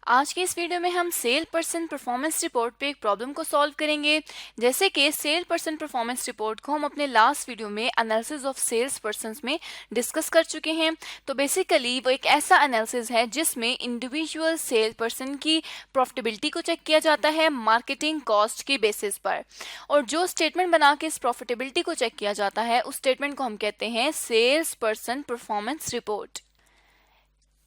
आज के इस वीडियो में हम सेल पर्सन परफॉर्मेंस रिपोर्ट पे एक प्रॉब्लम को सॉल्व करेंगे। जैसे कि सेल पर्सन परफॉर्मेंस रिपोर्ट को हम अपने लास्ट वीडियो में एनालिसिस ऑफ सेल्स पर्सन्स में डिस्कस कर चुके हैं। तो बेसिकली वो एक ऐसा एनालिसिस है जिसमें इंडिविजुअल सेल पर्सन की प्रॉफिटेबिलिटी को चेक किया जाता है मार्केटिंग कॉस्ट के बेसिस पर, और जो स्टेटमेंट बना के इस प्रॉफिटेबिलिटी को चेक किया जाता है उस स्टेटमेंट को हम कहते हैं सेल्स पर्सन परफॉर्मेंस रिपोर्ट।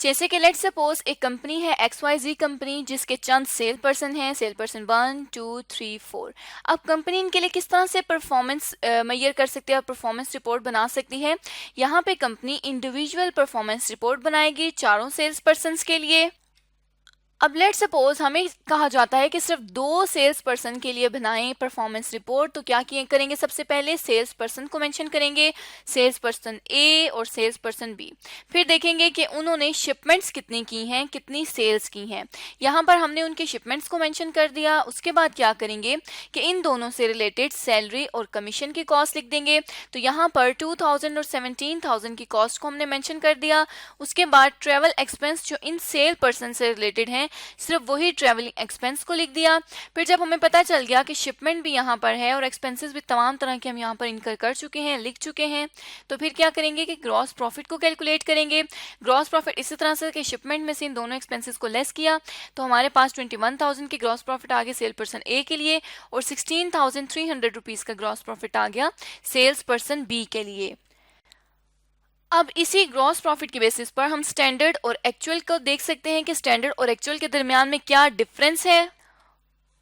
जैसे कि लेट्स सपोज एक कंपनी है XYZ कंपनी जिसके चंद सेल पर्सन हैं, सेल पर्सन 1 2 3 4। अब कंपनी इनके लिए किस तरह से परफॉर्मेंस मेजर कर सकती है और परफॉर्मेंस रिपोर्ट बना सकती है। यहाँ पे कंपनी इंडिविजुअल परफॉर्मेंस रिपोर्ट बनाएगी चारों सेल्स पर्सन के लिए। अब लेट सपोज हमें कहा जाता है कि सिर्फ 2 सेल्स पर्सन के लिए बनाएं परफॉर्मेंस रिपोर्ट। तो क्या करेंगे, सबसे पहले सेल्स पर्सन को मेंशन करेंगे, सेल्स पर्सन ए और सेल्स पर्सन बी। फिर देखेंगे कि उन्होंने शिपमेंट्स कितनी की हैं, कितनी सेल्स की हैं। यहाँ पर हमने उनके शिपमेंट्स को मेंशन कर दिया। उसके बाद क्या करेंगे कि इन दोनों से रिलेटेड सैलरी और कमीशन की कॉस्ट लिख देंगे। तो यहाँ पर 2000 और 17,000 की कॉस्ट को हमने मेंशन कर दिया। उसके बाद ट्रेवल एक्सपेंस जो इन सेल पर्सन से रिलेटेड हैं, सिर्फ वही ट्रैवलिंग एक्सपेंस को लिख दिया। फिर जब हमें पता चल गया कि शिपमेंट भी यहाँ पर है और एक्सपेंसेस भी तमाम तरह के हम यहाँ पर इनकर कर चुके हैं, लिख चुके हैं, तो फिर क्या करेंगे कि ग्रॉस प्रॉफिट को कैलकुलेट करेंगे। ग्रॉस प्रॉफिट इसी तरह से कि शिपमेंट में से इन दोनों एक्सपेंसेस को लेस किया तो हमारे पास 21,000 की ग्रॉस प्रॉफिट आ गई सेल पर्सन ए के लिए, और 16,300 रुपीज का ग्रॉस प्रॉफिट आ गया सेल्स पर्सन बी के लिए। अब इसी ग्रॉस प्रॉफिट के बेसिस पर हम स्टैंडर्ड और एक्चुअल को देख सकते हैं कि स्टैंडर्ड और एक्चुअल के दरमियान में क्या डिफरेंस है।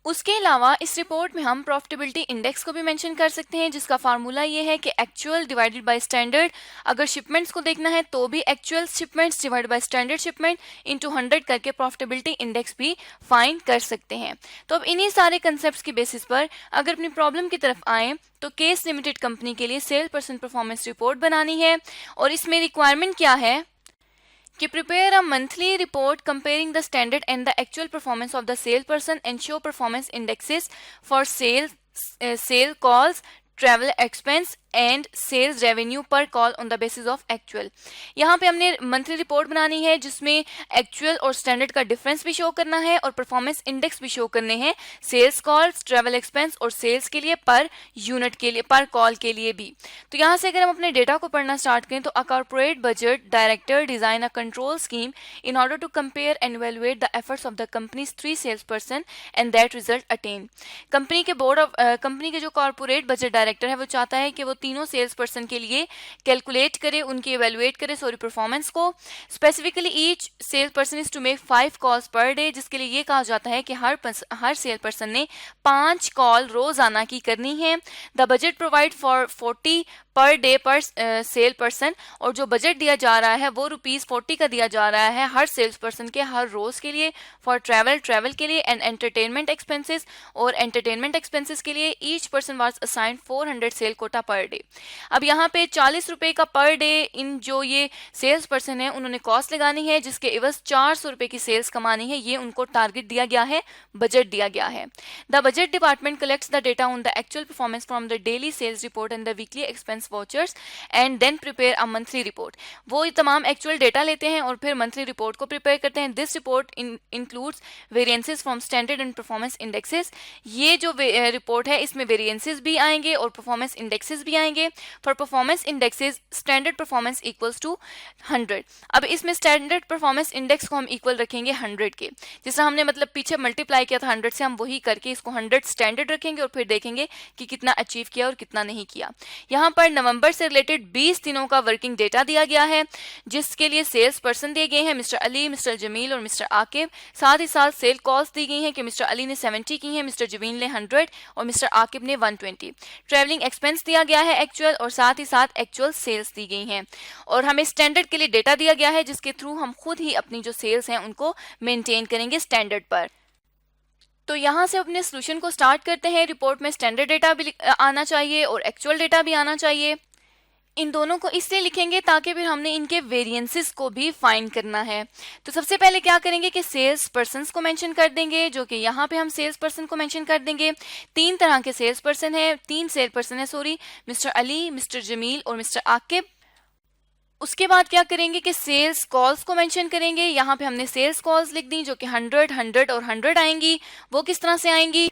उसके अलावा इस रिपोर्ट में हम प्रॉफिटेबिलिटी इंडेक्स को भी मेंशन कर सकते हैं, जिसका फार्मूला ये है कि एक्चुअल डिवाइडेड बाय स्टैंडर्ड। अगर शिपमेंट्स को देखना है तो भी actual shipments divide by standard shipment into 100 करके प्रॉफिटेबिलिटी इंडेक्स भी फाइंड कर सकते हैं। तो अब इन्हीं सारे कंसेप्ट की बेसिस पर अगर अपनी प्रॉब्लम की तरफ आए तो केस लिमिटेड कंपनी के लिए सेल पर्सन परफॉर्मेंस रिपोर्ट बनानी है, और इसमें रिक्वायरमेंट क्या है कि prepare a monthly report comparing the standard and the actual performance of the salesperson and show performance indexes for sale calls, travel expense and sales revenue पर call on the basis of actual. यहाँ पे हमने monthly report बनानी है जिसमें actual और standard का difference भी शो करना है और परफॉर्मेंस इंडेक्स भी शो करने हैं सेल्स कॉल्स, ट्रेवल एक्सपेंस और सेल्स के लिए, पर यूनिट के लिए, पर कॉल के लिए भी। तो यहाँ से अगर हम अपने डेटा को पढ़ना स्टार्ट करें तो a corporate budget director design a control scheme in order to compare and evaluate the efforts of the companies 3 sales person and that result attain. Company के कंपनी के जो कॉर्पोरेट बजट डायरेक्टर है वो चाहता है कि वो तीनों सेल्स पर्सन के लिए कैलकुलेट करे, उनकी इवेलुएट करे परफॉर्मेंस को। Specifically each sales person is to make 5 calls per day, जिसके लिए ये कहा जाता है कि हर सेल पर्सन ने 5 कॉल रोजाना की करनी है। The budget provide for 40 per day पर सेल पर्सन, और जो बजट दिया जा रहा है वो ₹40 का दिया जा रहा है हर सेल्स पर्सन के हर रोज के लिए। फॉर ट्रैवल के लिए एंड एंटरटेनमेंट एक्सपेंसेस, और एंटरटेनमेंट एक्सपेंसेस के लिए each person was assigned 400 sale quota per day. अब यहाँ पे ₹40 का पर डे इन जो ये सेल्स पर्सन है उन्होंने कॉस्ट लगानी है, जिसके एवज ₹400 की सेल्स कमानी है। ये उनको टारगेट दिया गया है, बजट दिया गया है। The budget department collects the data on the actual performance from the daily sales report and the weekly expense vouchers and then prepare a monthly report. वो ये तमाम एक्चुअल डेटा लेते हैं और फिर मंथली रिपोर्ट को प्रिपेयर करते हैं। This report includes variances from standard and performance indexes. ये जो रिपोर्ट है इसमें वेरिएंसेस भी आएंगे और परफॉर्मेंस इंडेक्सेस भी आएंगे। For performance indexes standard performance equals to 100। अब इसमें स्टैंडर्ड परफॉर्मेंस इंडेक्स को हम इक्वल रखेंगे 100 के, जिससे हमने मतलब पीछे मल्टीप्लाई किया था 100 से, हम वही करके इसको 100 स्टैंडर्ड रखेंगे और फिर देखेंगे कि कितना अचीव किया और कितना नहीं किया। यहाँ पर नवंबर से रिलेटेड 20 दिनों का वर्किंग डेटा दिया गया है, जिसके लिए सेल्स पर्सन दिए गए हैं मिस्टर अली, मिस्टर जमील और मिस्टर आकिब। साथ ही साथ सेल कॉल्स दी गई हैं कि मिस्टर अली ने 70 की हैं, मिस्टर जमील ने 100 और मिस्टर आकिब ने 120। ट्रैवलिंग एक्सपेंस दिया गया है एक्चुअल, और साथ ही साथ एक्चुअल सेल्स दी गई हैं, और हमें स्टैंडर्ड के लिए डेटा दिया गया है जिसके थ्रू हम खुद ही अपनी जो सेल्स हैं उनको मेंटेन करेंगे स्टैंडर्ड पर। तो यहाँ से अपने सोल्यूशन को स्टार्ट करते हैं। रिपोर्ट में स्टैंडर्ड डेटा भी आना चाहिए और एक्चुअल डेटा भी आना चाहिए। इन दोनों को इसलिए लिखेंगे ताकि फिर हमने इनके वेरिएंसेस को भी फाइंड करना है। तो सबसे पहले क्या करेंगे कि सेल्स पर्सन्स को मेंशन कर देंगे, जो कि यहाँ पे हम सेल्स पर्सन को मेंशन कर देंगे। 3 तरह के सेल्स पर्सन है, 3 सेल पर्सन है sorry, mister Ali, mister Jamil और मिस्टर आकिब। उसके बाद क्या करेंगे कि सेल्स कॉल्स को मेंशन करेंगे। यहाँ पे हमने सेल्स कॉल्स लिख दी जो कि 100, 100 और 100 आएंगी। वो किस तरह से आएंगी,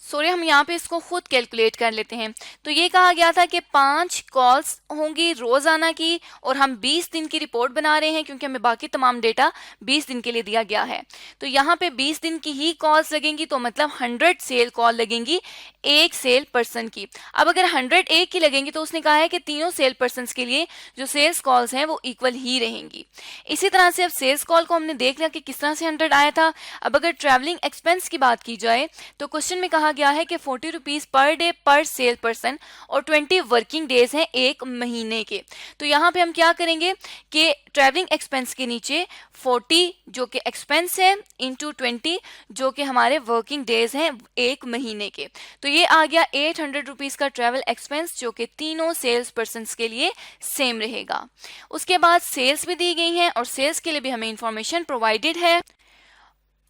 सॉरी हम यहाँ पे इसको खुद कैलकुलेट कर लेते हैं। तो ये कहा गया था कि 5 कॉल्स होंगी रोजाना की, और हम 20 दिन की रिपोर्ट बना रहे हैं क्योंकि हमें बाकी तमाम डेटा 20 दिन के लिए दिया गया है। तो यहाँ पे 20 दिन की ही कॉल्स लगेंगी, तो मतलब 100 सेल कॉल लगेंगी एक सेल पर्सन की। अब अगर 100 एक की लगेंगी तो उसने कहा है कि तीनों सेल पर्सन के लिए जो सेल्स कॉल्स हैं वो इक्वल ही रहेंगी। इसी तरह से अब सेल्स कॉल को हमने देख लिया कि किस तरह से 100 आया था। अब अगर ट्रैवलिंग एक्सपेंस की बात की जाए तो क्वेश्चन में कहा गया है कि 40 रुपीज पर डे पर सेल पर्सन और 20 वर्किंग डेज हैं एक महीने के। तो यहाँ पे हम क्या करेंगे कि ट्रैवलिंग एक्सपेंस के नीचे 40 जो कि एक्सपेंस है इंटू 20 जो कि हमारे वर्किंग डेज हैं एक महीने के। तो ये आ गया 800 रुपीज का ट्रैवल एक्सपेंस जो कि तीनों सेल्स पर्सन के लिए सेम रहेगा। उसके बाद सेल्स भी दी गई हैं और सेल्स के लिए भी हमें इंफॉर्मेशन प्रोवाइडेड है।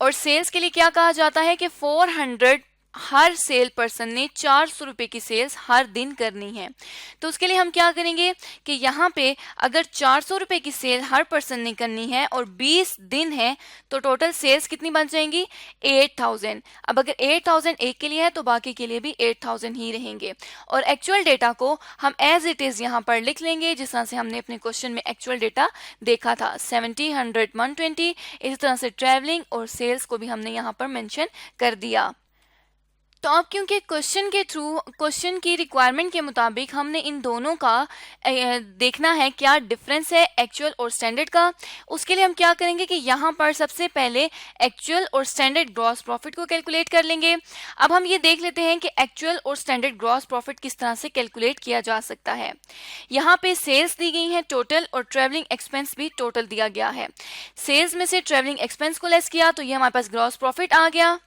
और सेल्स के लिए क्या कहा जाता है कि 400 हर सेल पर्सन ने 400 रुपए की सेल्स हर दिन करनी है। तो उसके लिए हम क्या करेंगे कि यहाँ पे अगर 400 रुपए की सेल हर पर्सन ने करनी है और 20 दिन है तो टोटल सेल्स कितनी बन जाएंगी, 8000। अब अगर 8000 एक के लिए है तो बाकी के लिए भी 8000 ही रहेंगे। और एक्चुअल डेटा को हम एज इट इज यहाँ पर लिख लेंगे जिस तरह से हमने अपने क्वेश्चन में एक्चुअल डेटा देखा था, 70, 100, 120। इसी तरह से ट्रैवलिंग और सेल्स को भी हमने यहाँ पर मेंशन कर दिया। तो अब क्योंकि क्वेश्चन के थ्रू क्वेश्चन की रिक्वायरमेंट के मुताबिक हमने इन दोनों का देखना है क्या डिफरेंस है एक्चुअल और स्टैंडर्ड का। उसके लिए हम क्या करेंगे कि यहाँ पर सबसे पहले एक्चुअल और स्टैंडर्ड ग्रॉस प्रॉफिट को कैलकुलेट कर लेंगे। अब हम ये देख लेते हैं कि एक्चुअल और स्टैंडर्ड ग्रॉस प्रॉफिट किस तरह से कैलकुलेट किया जा सकता है। यहाँ पे सेल्स दी गई है टोटल और ट्रेवलिंग एक्सपेंस भी टोटल दिया गया है। सेल्स में से ट्रेवलिंग एक्सपेंस को लेस किया तो ये हमारे पास ग्रॉस प्रॉफिट आ गया।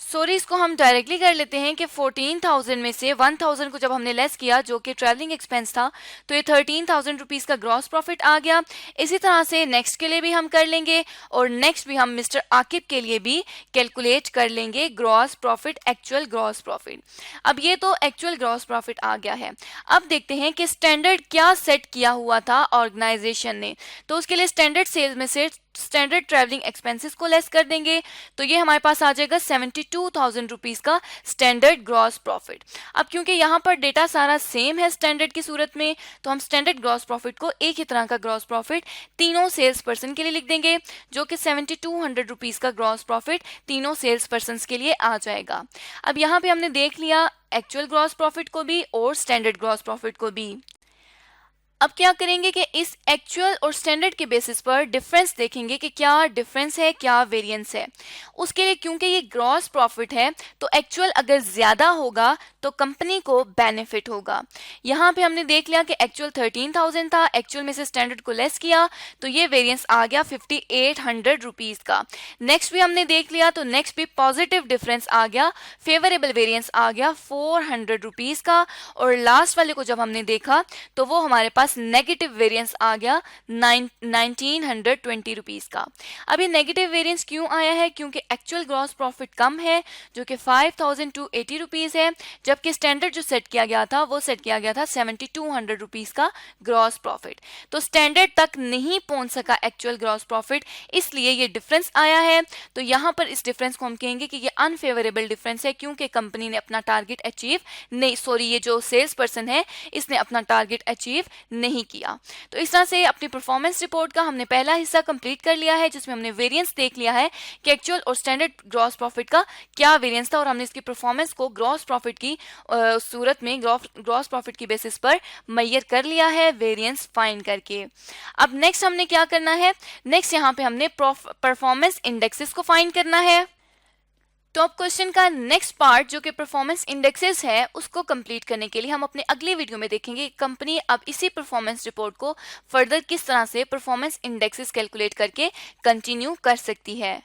सॉरी इसको हम डायरेक्टली कर लेते हैं कि 14,000 में से 1,000 को जब हमने लेस किया जो कि ट्रैवलिंग एक्सपेंस था तो ये 13,000 रुपीज़ का ग्रॉस प्रॉफिट आ गया। इसी तरह से नेक्स्ट के लिए भी हम कर लेंगे और नेक्स्ट भी हम मिस्टर आकिब के लिए भी कैलकुलेट कर लेंगे gross profit, actual gross profit. अब ये तो एक्चुअल ग्रॉस प्रॉफिट आ गया है। अब देखते हैं कि स्टैंडर्ड क्या सेट किया हुआ था ऑर्गेनाइजेशन ने। तो उसके लिए स्टैंडर्ड सेल्स में से स्टैंडर्ड ट्रैवलिंग एक्सपेंसेस को लेस कर देंगे तो ये हमारे पास आ जाएगा 72,000 रुपीज का स्टैंडर्ड ग्रॉस प्रॉफिट। अब क्योंकि यहाँ पर डेटा सारा सेम है स्टैंडर्ड की सूरत में तो हम स्टैंडर्ड ग्रॉस प्रॉफिट को एक ही तरह का ग्रॉस प्रॉफिट तीनों सेल्स पर्सन के लिए लिख देंगे जो कि 7200 रुपीज का ग्रॉस प्रॉफिट तीनों सेल्स पर्सन के लिए आ जाएगा। अब यहाँ पे हमने देख लिया एक्चुअल ग्रॉस प्रॉफिट को भी और स्टैंडर्ड ग्रॉस प्रॉफिट को भी। अब क्या करेंगे कि इस एक्चुअल और स्टैंडर्ड के बेसिस पर डिफरेंस देखेंगे कि क्या डिफरेंस है, क्या वेरिएंस है। उसके लिए क्योंकि ये ग्रॉस प्रॉफिट है तो एक्चुअल अगर ज्यादा होगा तो कंपनी को बेनिफिट होगा। यहाँ पे हमने देख लिया कि एक्चुअल 13,000 था, एक्चुअल में से स्टैंडर्ड को लेस किया तो ये वेरिएंस आ गया 5,800 रुपीज का। नेक्स्ट भी हमने देख लिया तो नेक्स्ट भी पॉजिटिव डिफरेंस आ गया, फेवरेबल वेरिएंस आ गया 400 रुपीज का। और लास्ट वाले को जब हमने देखा तो वो हमारे पास नेगेटिव वेरिएंस आ गया 1920 रुपीज का। अब ये नेगेटिव वेरिएंस क्यों आया है, क्योंकि एक्चुअल ग्रॉस प्रॉफिट कम है जो कि 5,280 रुपीज है, जबकि स्टैंडर्ड जो सेट किया गया था वो सेट किया गया था 7,200 रुपीज का ग्रॉस प्रॉफिट। तो स्टैंडर्ड तक नहीं पहुंच सका एक्चुअल ग्रॉस प्रॉफिट, इसलिए ये डिफरेंस आया है। तो यहाँ पर इस डिफरेंस को हम कहेंगे कि ये अनफेवरेबल डिफरेंस है क्योंकि कंपनी ने अपना टारगेट अचीव नहीं, सॉरी ये जो सेल्स पर्सन है इसने अपना टारगेट अचीव नहीं किया। तो इस तरह से अपनी परफॉर्मेंस रिपोर्ट का हमने पहला हिस्सा कंप्लीट कर लिया है जिसमें हमने वेरिएंस देख लिया है कि एक्चुअल और स्टैंडर्ड ग्रॉस प्रॉफिट का क्या वेरिएंस था और हमने इसकी परफॉर्मेंस को ग्रॉस प्रॉफिट की सूरत में ग्रॉस प्रॉफिट की बेसिस पर मैयर कर लिया है वेरिएंस फाइंड करके। अब नेक्स्ट हमने क्या करना है, नेक्स्ट यहाँ पे हमने परफॉर्मेंस इंडेक्सेस को फाइंड करना है। तो अब क्वेश्चन का नेक्स्ट पार्ट जो कि परफॉर्मेंस इंडेक्सेस है उसको कंप्लीट करने के लिए हम अपने अगले वीडियो में देखेंगे कंपनी अब इसी परफॉर्मेंस रिपोर्ट को फर्दर किस तरह से परफॉर्मेंस इंडेक्सेस कैलकुलेट करके कंटिन्यू कर सकती है।